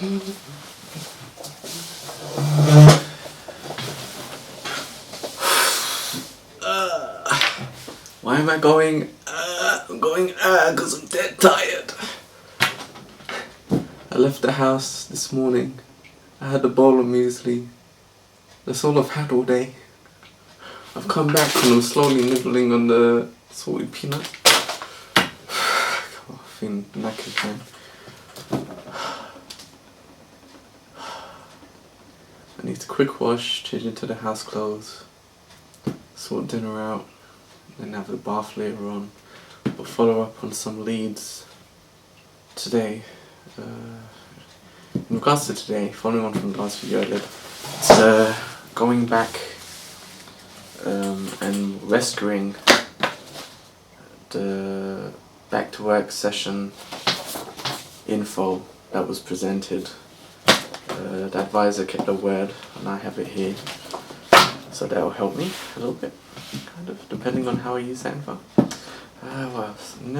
Why am I going? I'm going because I'm dead tired. I left the house this morning. I had a bowl of muesli. That's all I've had all day. I've come back and I'm slowly nibbling on the salted peanut. I'm feeling knackered, man. I need to quick wash, change into the house clothes, sort dinner out, then have the bath later on. But follow up on some leads today. In regards to today, following on from the last video I did, it's going back and rescuing the back to work session info that was presented. The advisor kept the word and I have it here, so that will help me a little bit, kind of, depending on how I use that info. What else? And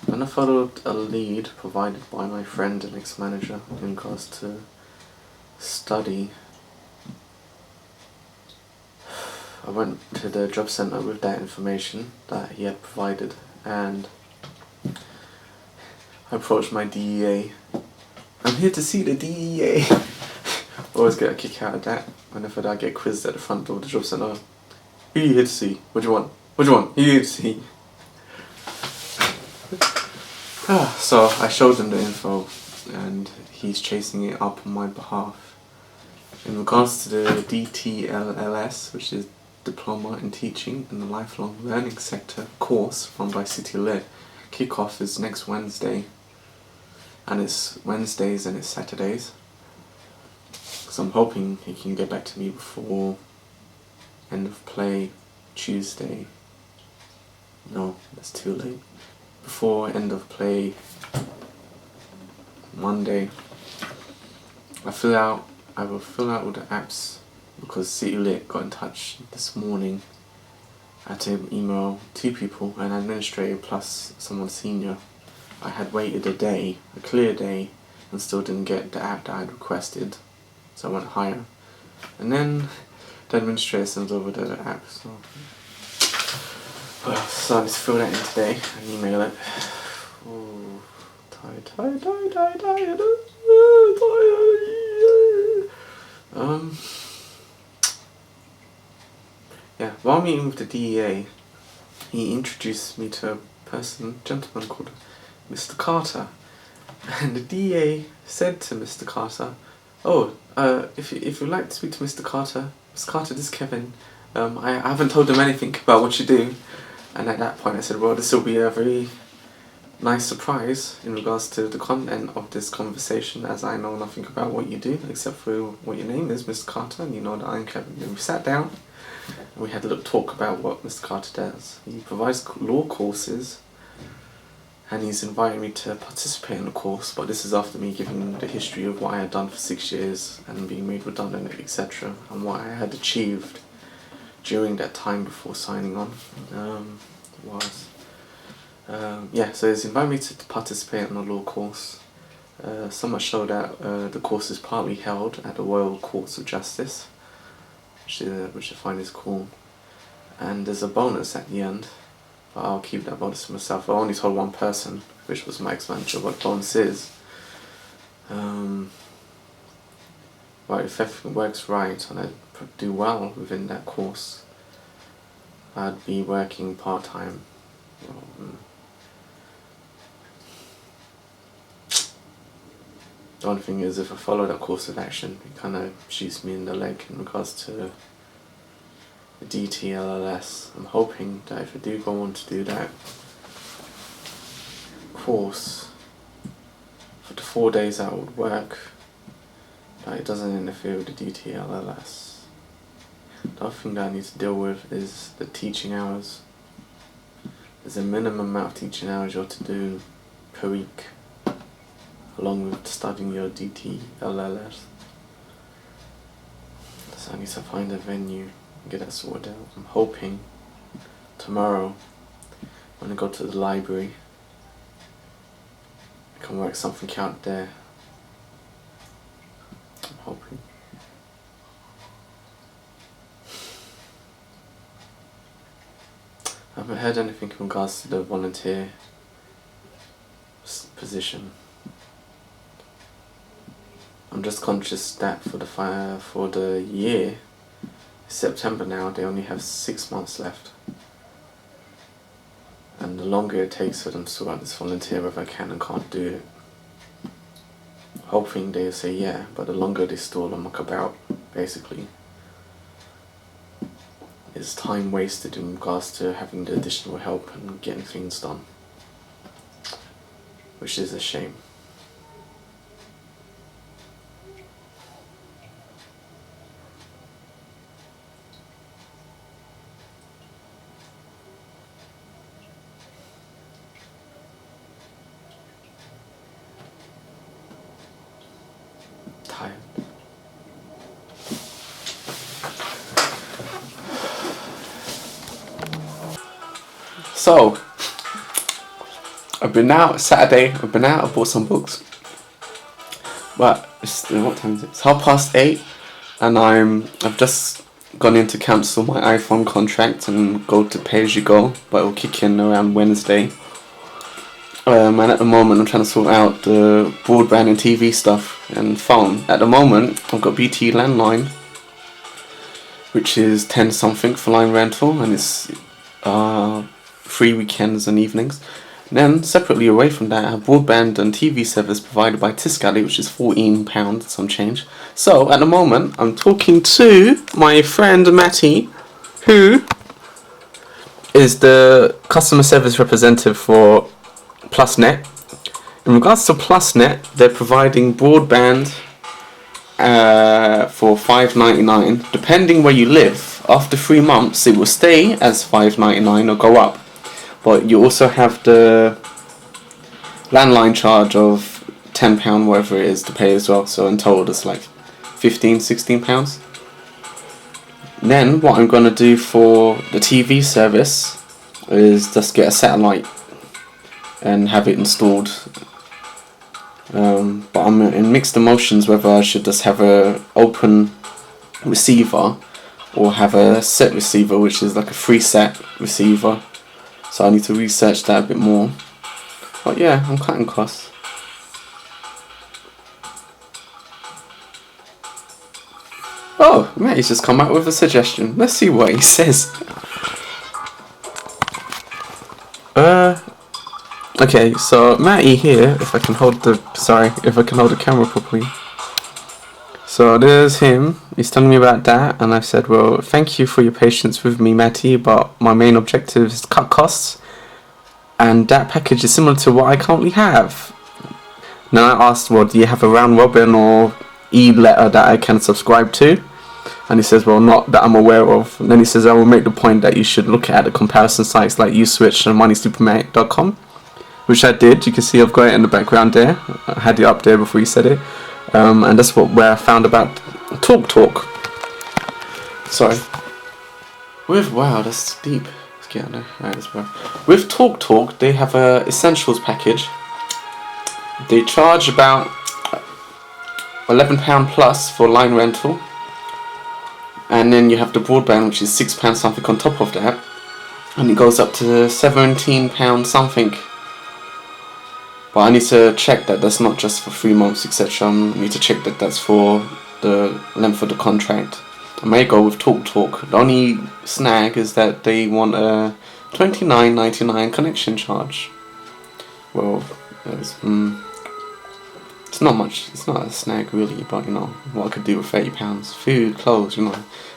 then I followed a lead provided by my friend and ex-manager in regards to study. I went to the job centre with that information that he had provided, and I approached my DEA. I'm here to see the DEA. Always get a kick out of that whenever I get quizzed at the front door of the job centre. Who are you here to see? What do you want? What do you want? Who are you here to see? So I showed him the info and he's chasing it up on my behalf. In regards to the DTLLS, which is Diploma in Teaching in the Lifelong Learning Sector course run by City Lit, kickoff is next Wednesday, and it's Wednesdays and it's Saturdays. So I'm hoping he can get back to me before end of play Tuesday. No, that's too late. Before end of play Monday. I will fill out all the apps because City Lit got in touch this morning. I had to email 2 people, an administrator plus someone senior. I had waited a clear day, and still didn't get the app that I had requested, so I went higher. And then the administrator sends over the app, so I decided to fill that in today and email it. Oh, tired. Yeah, while meeting with the DEA, he introduced me to a gentleman called Mr. Carter. And the DEA said to Mr. Carter, "Oh, if you'd like to speak to Mr. Carter, this is Kevin. I haven't told him anything about what you do." And at that point I said, well, this will be a very nice surprise in regards to the content of this conversation, as I know nothing about what you do except for what your name is, Mr. Carter, and you know that I'm Kevin. And we sat down and we had a little talk about what Mr. Carter does. He provides law courses and he's invited me to participate in the course, but this is after me giving the history of what I had done for 6 years and being made redundant, etc., and what I had achieved during that time before signing on. So he's invited me to participate in the law course. So much so that the course is partly held at the Royal Courts of Justice, which I find is cool. And there's a bonus at the end, but I'll keep that bonus to myself. I only told one person, which was my ex-manager, what the bonus is. But if everything works right and I do well within that course, I'd be working part-time. The only thing is, if I follow that course of action, it kind of shoots me in the leg in regards to the DTLLS. I'm hoping that if I do go on to do that course, for the 4 days I would work, that it doesn't interfere with the DTLLS. The other thing that I need to deal with is the teaching hours. There's a minimum amount of teaching hours you have to do per week, along with studying your DTLLS. So I need to find a venue and get that sorted out. I'm hoping tomorrow, when I go to the library, can work something out there. I'm hoping. I haven't heard anything in regards to the volunteer position. I'm just conscious that for the year, September now, they only have 6 months left. And the longer it takes for them to sort out this volunteer, whether I can and can't do it, hoping they'll say yeah, but the longer they stall and muck about, basically, it's time wasted in regards to having the additional help and getting things done, which is a shame. Tired. So, I've been out Saturday, I bought some books. But, what time is it? It's 8:30, and I've just gone in to cancel my iPhone contract and go to pay as you go, but it will kick in around Wednesday. And at the moment I'm trying to sort out the broadband and TV stuff and phone. At the moment I've got BT landline, which is 10 something for line rental, and it's free weekends and evenings. And then separately away from that I have broadband and TV service provided by Tiscali, which is £14 some change. So at the moment I'm talking to my friend Matty, who is the customer service representative for PlusNet. In regards to PlusNet, they're providing broadband for $5.99. Depending where you live, after 3 months it will stay as $5.99 or go up. But you also have the landline charge of £10, whatever it is, to pay as well. So in total it's like £15-16. Then what I'm going to do for the TV service is just get a satellite and have it installed. But I'm in mixed emotions whether I should just have a open receiver or have a set receiver, which is like a FreeSat receiver. So I need to research that a bit more. But yeah, I'm cutting costs. Oh, Matty's just come out with a suggestion. Let's see what he says. Okay, so Matty here, if I can hold the camera properly. So there's him, he's telling me about that, and I said, well, thank you for your patience with me, Matty, but my main objective is to cut costs, and that package is similar to what I currently have. Then I asked, well, do you have a round robin or e-letter that I can subscribe to? And he says, well, not that I'm aware of. And then he says, I will make the point that you should look at the comparison sites like USwitch and MoneySuperMate.com. Which I did. You can see I've got it in the background there. I had it up there before you said it. And that's where I found about TalkTalk. Sorry. Wow, that's deep. Let's get out there. Alright, let's go. With TalkTalk, they have a essentials package. They charge about £11 plus for line rental. And then you have the broadband, which is £6 something on top of that. And it goes up to £17 something. But I need to check that that's not just for 3 months, etc. I need to check that that's for the length of the contract. I may go with TalkTalk. The only snag is that they want a $29.99 connection charge. Well, it's not much. It's not a snag really, but you know what I could do with £30. Food, clothes, you know.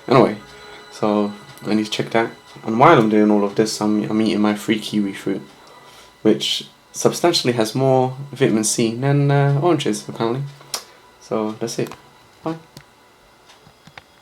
Anyway, so I need to check that. And while I'm doing all of this, I'm eating my free kiwi fruit, which substantially has more vitamin C than oranges apparently. So that's it.